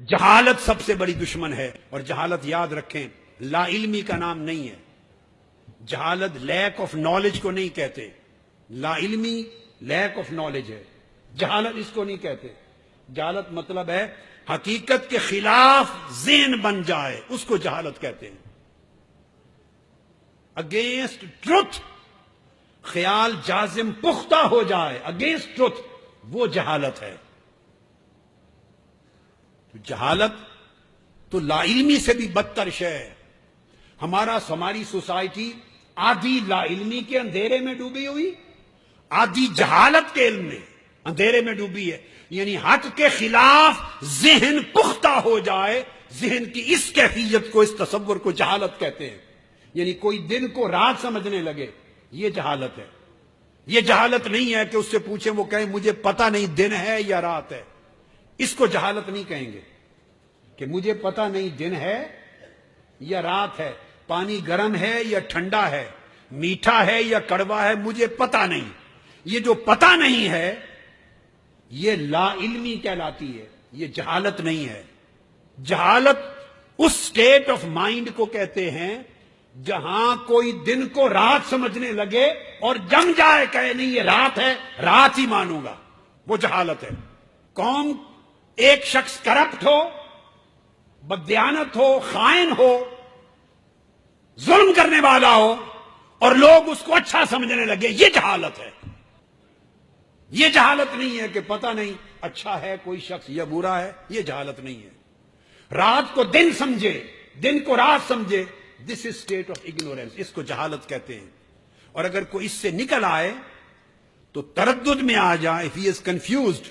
جہالت سب سے بڑی دشمن ہے، اور جہالت یاد رکھیں لا علمی کا نام نہیں ہے۔ جہالت لیک آف نالج کو نہیں کہتے، لا علمی لیک آف نالج ہے، جہالت اس کو نہیں کہتے۔ جہالت مطلب ہے حقیقت کے خلاف ذہن بن جائے، اس کو جہالت کہتے ہیں۔ اگینسٹ ٹروتھ خیال جازم پختہ ہو جائے، اگینسٹ ٹروتھ، وہ جہالت ہے۔ تو جہالت تو لا علمی سے بھی بدتر شے ہے۔ ہماری سوسائٹی آدھی لا علمی کے اندھیرے میں ڈوبی ہوئی، آدھی جہالت کے علم میں اندھیرے میں ڈوبی ہے۔ یعنی حق کے خلاف ذہن پختہ ہو جائے، ذہن کی اس کیفیت کو، اس تصور کو جہالت کہتے ہیں۔ یعنی کوئی دن کو رات سمجھنے لگے، یہ جہالت ہے۔ یہ جہالت نہیں ہے کہ اس سے پوچھیں، وہ کہیں مجھے پتہ نہیں دن ہے یا رات ہے، اس کو جہالت نہیں کہیں گے کہ مجھے پتہ نہیں دن ہے یا رات ہے، پانی گرم ہے یا ٹھنڈا ہے، میٹھا ہے یا کڑوا ہے، مجھے پتہ نہیں۔ یہ جو پتہ نہیں ہے یہ لا علمی کہلاتی ہے، یہ جہالت نہیں ہے۔ جہالت اس سٹیٹ آف مائنڈ کو کہتے ہیں جہاں کوئی دن کو رات سمجھنے لگے اور جم جائے، کہے نہیں یہ رات ہے، رات ہی مانوں گا، وہ جہالت ہے۔ قوم ایک شخص کرپٹ ہو، بددیانت ہو، خائن ہو، ظلم کرنے والا ہو، اور لوگ اس کو اچھا سمجھنے لگے، یہ جہالت ہے۔ یہ جہالت نہیں ہے کہ پتہ نہیں اچھا ہے کوئی شخص یا برا ہے، یہ جہالت نہیں ہے۔ رات کو دن سمجھے، دن کو رات سمجھے، دس از اسٹیٹ آف اگنورینس، اس کو جہالت کہتے ہیں۔ اور اگر کوئی اس سے نکل آئے تو تردد میں آ جائے، if he is confused،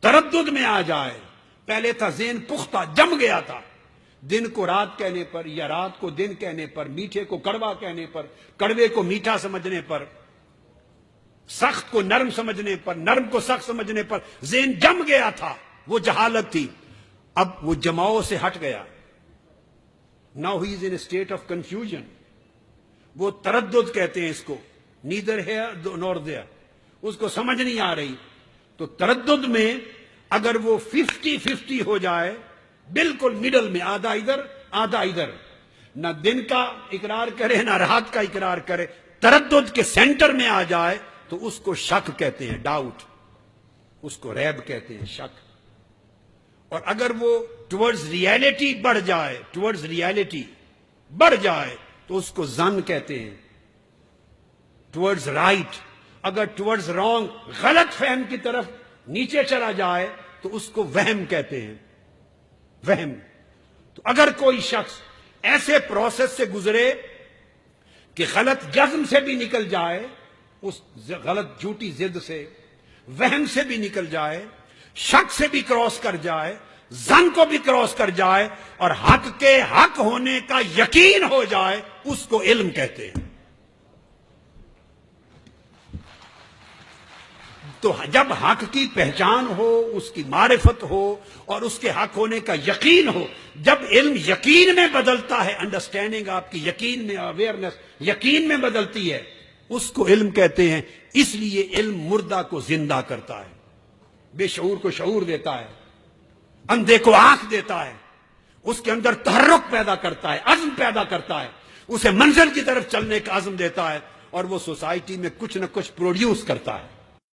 تردد میں آ جائے، پہلے تھا ذہن پختہ، جم گیا تھا، دن کو رات کہنے پر یا رات کو دن کہنے پر، میٹھے کو کڑوا کہنے پر، کڑوے کو میٹھا سمجھنے پر، سخت کو نرم سمجھنے پر، نرم کو سخت سمجھنے پر ذہن جم گیا تھا، وہ جہالت تھی۔ اب وہ جماؤ سے ہٹ گیا، now he is in a state of confusion، وہ تردد کہتے ہیں اس کو، neither here nor there، اس کو سمجھ نہیں آ رہی۔ تو تردد میں اگر وہ 50-50 ہو جائے، بالکل مڈل میں، آدھا ادھر آدھا ادھر، نہ دن کا اقرار کرے نہ رات کا اقرار کرے، تردد کے سینٹر میں آ جائے تو اس کو شک کہتے ہیں، ڈاؤٹ، اس کو ریب کہتے ہیں، شک۔ اور اگر وہ ٹورڈز ریالٹی بڑھ جائے، ٹورڈز ریالٹی بڑھ جائے تو اس کو ظن کہتے ہیں، ٹورڈز رائٹ۔ اگر ٹورڈز رانگ، غلط فہم کی طرف نیچے چلا جائے تو اس کو وہم کہتے ہیں، وہم۔ تو اگر کوئی شخص ایسے پروسیس سے گزرے کہ غلط جزم سے بھی نکل جائے، اس غلط جھوٹی ضد سے، وہم سے بھی نکل جائے، شک سے بھی کراس کر جائے، ظن کو بھی کراس کر جائے، اور حق کے حق ہونے کا یقین ہو جائے، اس کو علم کہتے ہیں۔ تو جب حق کی پہچان ہو، اس کی معرفت ہو، اور اس کے حق ہونے کا یقین ہو، جب علم یقین میں بدلتا ہے، انڈرسٹینڈنگ آپ کی یقین میں، اویئرنیس یقین میں بدلتی ہے، اس کو علم کہتے ہیں۔ اس لیے علم مردہ کو زندہ کرتا ہے، بے شعور کو شعور دیتا ہے، اندھے کو آنکھ دیتا ہے، اس کے اندر تحرک پیدا کرتا ہے، عزم پیدا کرتا ہے، اسے منزل کی طرف چلنے کا عزم دیتا ہے، اور وہ سوسائٹی میں کچھ نہ کچھ پروڈیوس کرتا ہے۔